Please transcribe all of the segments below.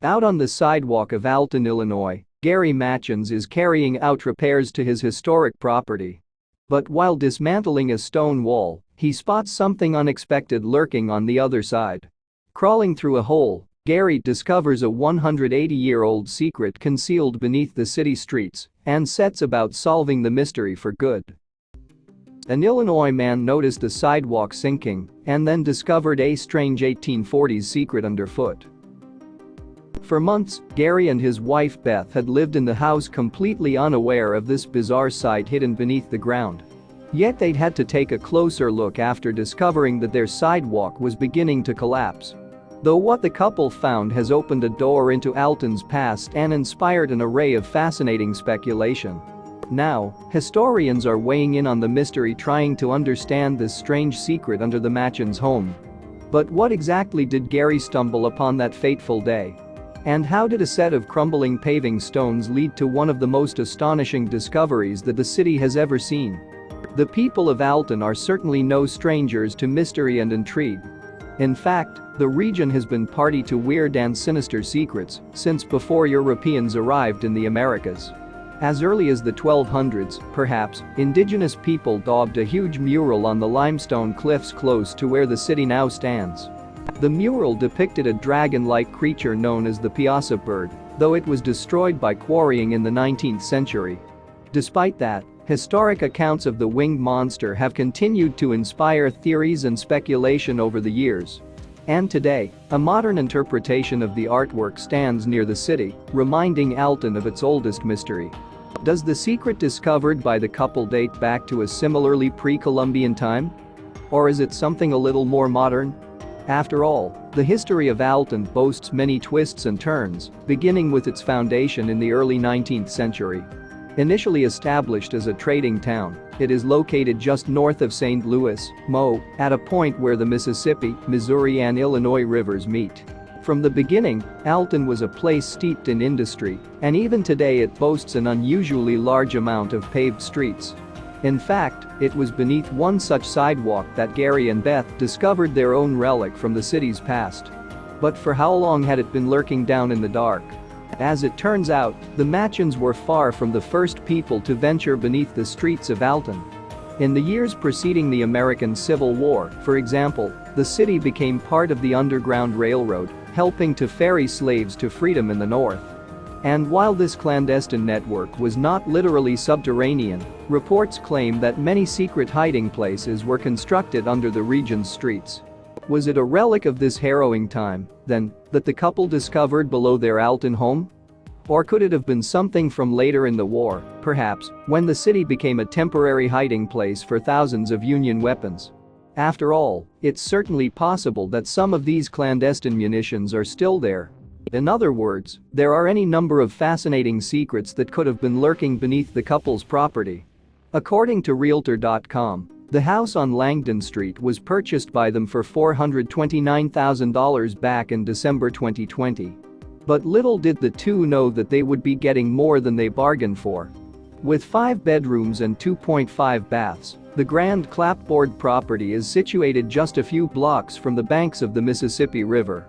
Out on the sidewalk of Alton, Illinois, Gary Machens is carrying out repairs to his historic property. But while dismantling a stone wall, he spots something unexpected lurking on the other side. Crawling through a hole, Gary discovers a 180-year-old secret concealed beneath the city streets and sets about solving the mystery for good. An Illinois man noticed the sidewalk sinking and then discovered a strange 1840s secret underfoot. For months, Gary and his wife Beth had lived in the house completely unaware of this bizarre site hidden beneath the ground. Yet they'd had to take a closer look after discovering that their sidewalk was beginning to collapse. Though what the couple found has opened a door into Alton's past and inspired an array of fascinating speculation. Now, historians are weighing in on the mystery, trying to understand this strange secret under the Machens' home. But what exactly did Gary stumble upon that fateful day? And how did a set of crumbling paving stones lead to one of the most astonishing discoveries that the city has ever seen? The people of Alton are certainly no strangers to mystery and intrigue. In fact, the region has been party to weird and sinister secrets since before Europeans arrived in the Americas. As early as the 1200s, perhaps, indigenous people daubed a huge mural on the limestone cliffs close to where the city now stands. The mural depicted a dragon-like creature known as the Piazza bird, though it was destroyed by quarrying in the 19th century. Despite that, historic accounts of the winged monster have continued to inspire theories and speculation over the years. And today, a modern interpretation of the artwork stands near the city, reminding Alton of its oldest mystery. Does the secret discovered by the couple date back to a similarly pre-Columbian time? Or is it something a little more modern? After all, the history of Alton boasts many twists and turns, beginning with its foundation in the early 19th century. Initially established as a trading town, it is located just north of St. Louis, Mo, at a point where the Mississippi, Missouri and Illinois rivers meet. From the beginning, Alton was a place steeped in industry, and even today it boasts an unusually large amount of paved streets. In fact, it was beneath one such sidewalk that Gary and Beth discovered their own relic from the city's past. But for how long had it been lurking down in the dark? As it turns out, the Machens were far from the first people to venture beneath the streets of Alton. In the years preceding the American Civil War, for example, the city became part of the Underground Railroad, helping to ferry slaves to freedom in the north. And while this clandestine network was not literally subterranean, reports claim that many secret hiding places were constructed under the region's streets. Was it a relic of this harrowing time, then, that the couple discovered below their Alton home? Or could it have been something from later in the war, perhaps, when the city became a temporary hiding place for thousands of Union weapons? After all, it's certainly possible that some of these clandestine munitions are still there. In other words, there are any number of fascinating secrets that could have been lurking beneath the couple's property. According to Realtor.com, the house on Langdon Street was purchased by them for $429,000 back in December 2020. But little did the two know that they would be getting more than they bargained for. With 5 bedrooms and 2.5 baths, the grand clapboard property is situated just a few blocks from the banks of the Mississippi River.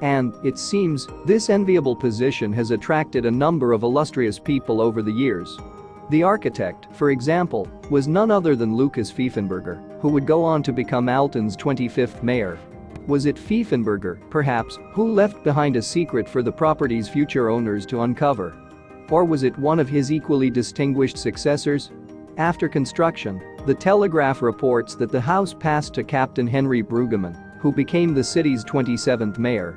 And, it seems, this enviable position has attracted a number of illustrious people over the years. The architect, for example, was none other than Lucas Pfeffenberger, who would go on to become Alton's 25th mayor. Was it Pfeffenberger, perhaps, who left behind a secret for the property's future owners to uncover? Or was it one of his equally distinguished successors? After construction, the Telegraph reports that the house passed to Captain Henry Brueggemann, who became the city's 27th mayor.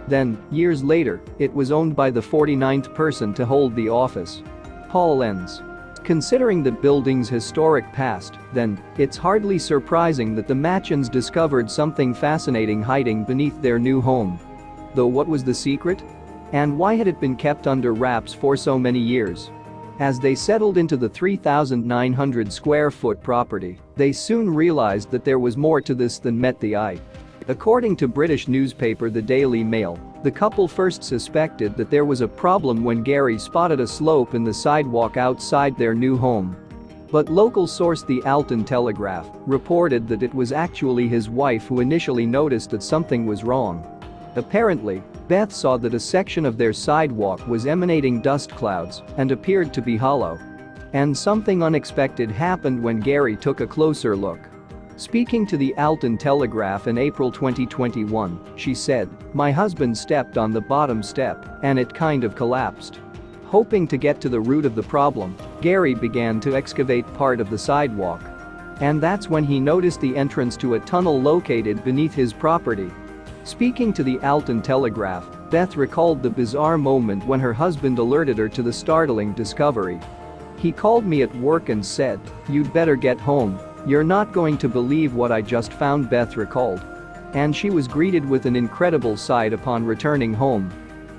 Then, years later, it was owned by the 49th person to hold the office. Paul Enns. Considering the building's historic past, then, it's hardly surprising that the Machens discovered something fascinating hiding beneath their new home. Though what was the secret? And why had it been kept under wraps for so many years? As they settled into the 3,900 square foot property, they soon realized that there was more to this than met the eye. According to British newspaper The Daily Mail, the couple first suspected that there was a problem when Gary spotted a slope in the sidewalk outside their new home. But local source the Alton Telegraph reported that it was actually his wife who initially noticed that something was wrong. Apparently, Beth saw that a section of their sidewalk was emanating dust clouds and appeared to be hollow. And something unexpected happened when Gary took a closer look. Speaking to the Alton Telegraph in April 2021, she said, "My husband stepped on the bottom step and it kind of collapsed." Hoping to get to the root of the problem, Gary began to excavate part of the sidewalk. And that's when he noticed the entrance to a tunnel located beneath his property. Speaking to the Alton Telegraph, Beth recalled the bizarre moment when her husband alerted her to the startling discovery. "He called me at work and said, 'You'd better get home. You're not going to believe what I just found,'" Beth recalled. And she was greeted with an incredible sight upon returning home.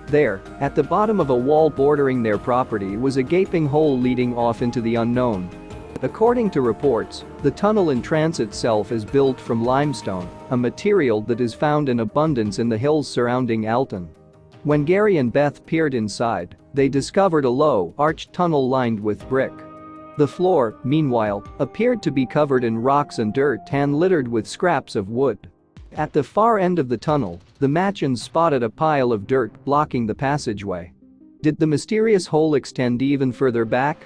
There, at the bottom of a wall bordering their property was a gaping hole leading off into the unknown. According to reports, the tunnel entrance itself is built from limestone, a material that is found in abundance in the hills surrounding Alton. When Gary and Beth peered inside, they discovered a low, arched tunnel lined with brick. The floor, meanwhile, appeared to be covered in rocks and dirt and littered with scraps of wood. At the far end of the tunnel, the Machens spotted a pile of dirt blocking the passageway. Did the mysterious hole extend even further back?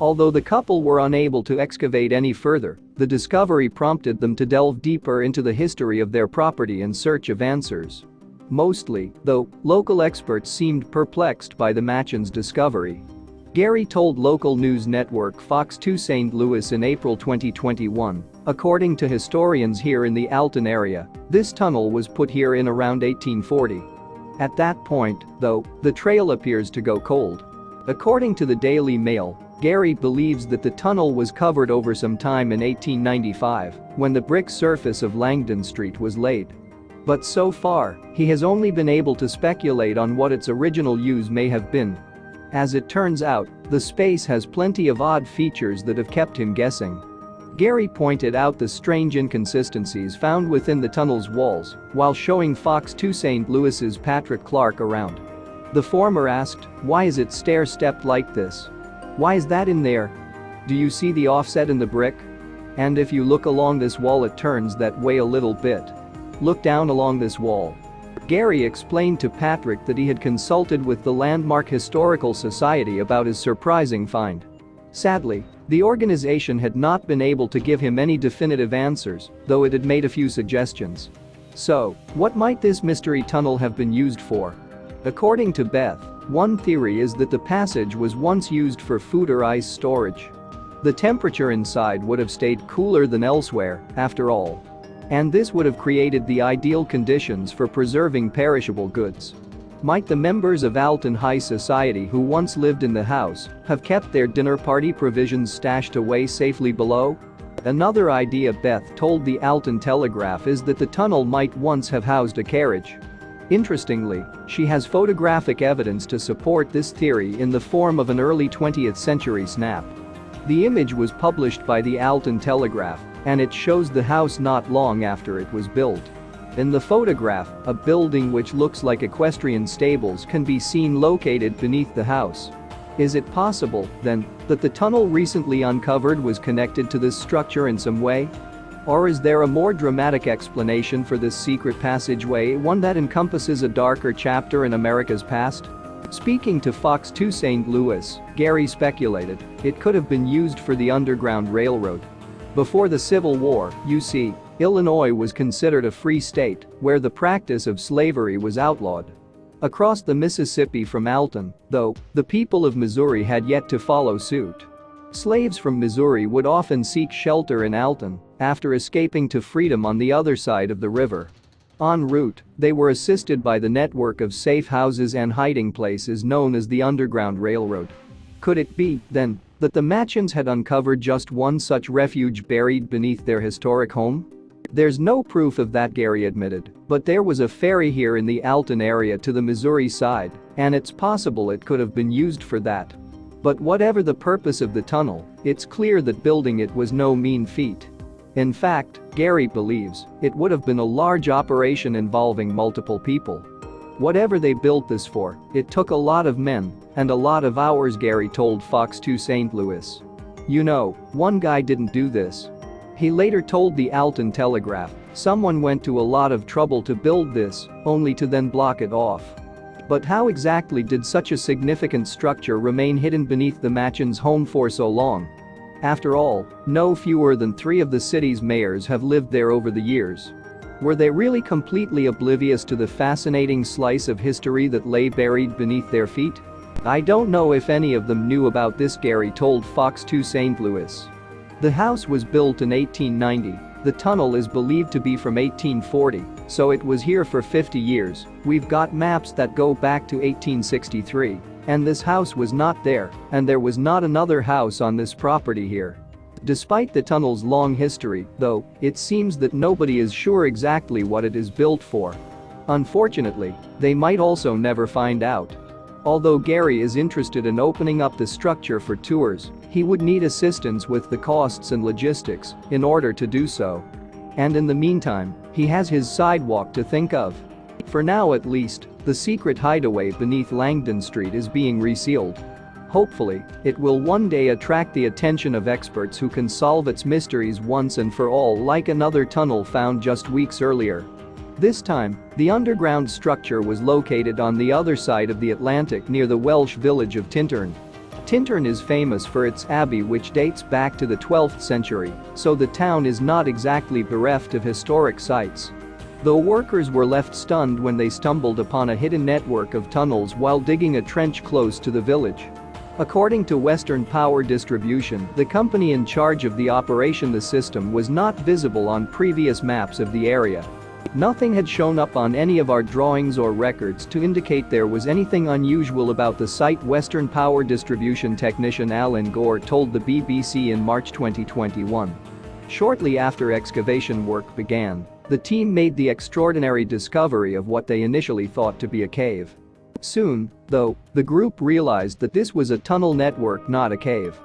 Although the couple were unable to excavate any further, the discovery prompted them to delve deeper into the history of their property in search of answers. Mostly, though, local experts seemed perplexed by the Machens' discovery. Gary told local news network Fox 2 St. Louis in April 2021, "According to historians here in the Alton area, this tunnel was put here in around 1840. At that point, though, the trail appears to go cold." According to the Daily Mail, Gary believes that the tunnel was covered over some time in 1895, when the brick surface of Langdon Street was laid. But so far, he has only been able to speculate on what its original use may have been. As it turns out, the space has plenty of odd features that have kept him guessing. Gary pointed out the strange inconsistencies found within the tunnel's walls while showing Fox 2 St. Louis's Patrick Clark around. The former asked, "Why is it stair-stepped like this? Why is that in there? Do you see the offset in the brick? And if you look along this wall it turns that way a little bit. Look down along this wall." Gary explained to Patrick that he had consulted with the Landmark Historical Society about his surprising find. Sadly, the organization had not been able to give him any definitive answers, though it had made a few suggestions. So, what might this mystery tunnel have been used for? According to Beth, one theory is that the passage was once used for food or ice storage. The temperature inside would have stayed cooler than elsewhere, after all. And this would have created the ideal conditions for preserving perishable goods. Might the members of Alton High Society who once lived in the house have kept their dinner party provisions stashed away safely below? Another idea Beth told the Alton Telegraph is that the tunnel might once have housed a carriage. Interestingly, she has photographic evidence to support this theory in the form of an early 20th century snap. The image was published by the Alton Telegraph, and it shows the house not long after it was built. In the photograph, a building which looks like equestrian stables can be seen located beneath the house. Is it possible, then, that the tunnel recently uncovered was connected to this structure in some way? Or is there a more dramatic explanation for this secret passageway, one that encompasses a darker chapter in America's past? Speaking to Fox 2 St. Louis, Gary speculated it could have been used for the Underground Railroad. Before the Civil War, you see, Illinois was considered a free state where the practice of slavery was outlawed. Across the Mississippi from Alton, though, the people of Missouri had yet to follow suit. Slaves from Missouri would often seek shelter in Alton after escaping to freedom on the other side of the river. En route, they were assisted by the network of safe houses and hiding places known as the Underground Railroad. Could it be, then, that the Machens had uncovered just one such refuge buried beneath their historic home? There's no proof of that, Gary admitted, but there was a ferry here in the Alton area to the Missouri side, and it's possible it could have been used for that. But whatever the purpose of the tunnel, it's clear that building it was no mean feat. In fact, Gary believes it would have been a large operation involving multiple people. Whatever they built this for, it took a lot of men and a lot of hours, Gary told Fox 2 St. Louis. You know, one guy didn't do this. He later told the Alton Telegraph, "Someone went to a lot of trouble to build this, only to then block it off." But how exactly did such a significant structure remain hidden beneath the Machens' home for so long? After all, no fewer than 3 of the city's mayors have lived there over the years. Were they really completely oblivious to the fascinating slice of history that lay buried beneath their feet? "I don't know if any of them knew about this," Gary told Fox 2 St. Louis. The house was built in 1890. The tunnel is believed to be from 1840, so it was here for 50 years. We've got maps that go back to 1863. And this house was not there, and there was not another house on this property here. Despite the tunnel's long history, though, it seems that nobody is sure exactly what it is built for. Unfortunately, they might also never find out. Although Gary is interested in opening up the structure for tours, he would need assistance with the costs and logistics in order to do so. And in the meantime, he has his sidewalk to think of. For now at least, the secret hideaway beneath Langdon Street is being resealed. Hopefully, it will one day attract the attention of experts who can solve its mysteries once and for all, like another tunnel found just weeks earlier. This time, the underground structure was located on the other side of the Atlantic near the Welsh village of Tintern. Tintern is famous for its abbey, which dates back to the 12th century, so the town is not exactly bereft of historic sites. Though workers were left stunned when they stumbled upon a hidden network of tunnels while digging a trench close to the village. According to Western Power Distribution, the company in charge of the operation, the system was not visible on previous maps of the area. Nothing had shown up on any of our drawings or records to indicate there was anything unusual about the site, Western Power Distribution technician Alan Gore told the BBC in March 2021. Shortly after excavation work began, the team made the extraordinary discovery of what they initially thought to be a cave. Soon, though, the group realized that this was a tunnel network, not a cave.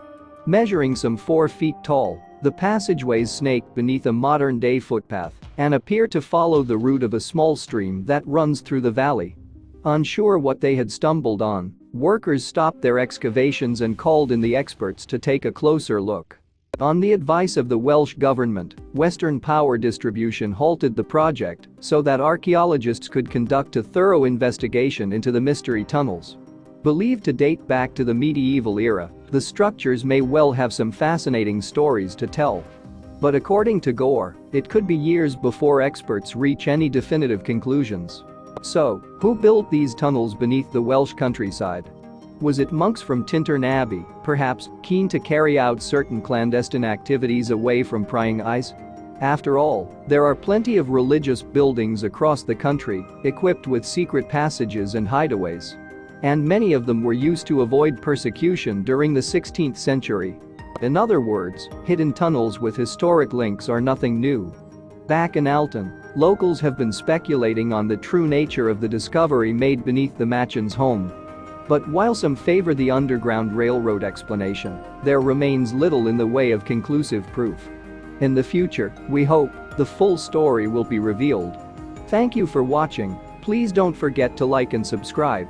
Measuring some 4 feet tall, the passageways snake beneath a modern-day footpath and appear to follow the route of a small stream that runs through the valley. Unsure what they had stumbled on, workers stopped their excavations and called in the experts to take a closer look. On the advice of the Welsh government, Western Power Distribution halted the project so that archaeologists could conduct a thorough investigation into the mystery tunnels. Believed to date back to the medieval era, the structures may well have some fascinating stories to tell. But according to Gore, it could be years before experts reach any definitive conclusions. So, who built these tunnels beneath the Welsh countryside? Was it monks from Tintern Abbey, perhaps, keen to carry out certain clandestine activities away from prying eyes? After all, there are plenty of religious buildings across the country, equipped with secret passages and hideaways. And many of them were used to avoid persecution during the 16th century. In other words, hidden tunnels with historic links are nothing new. Back in Alton, locals have been speculating on the true nature of the discovery made beneath the Machens' home. But while some favor the Underground Railroad explanation, there remains little in the way of conclusive proof. In the future, we hope, the full story will be revealed. Thank you for watching. Please don't forget to like and subscribe.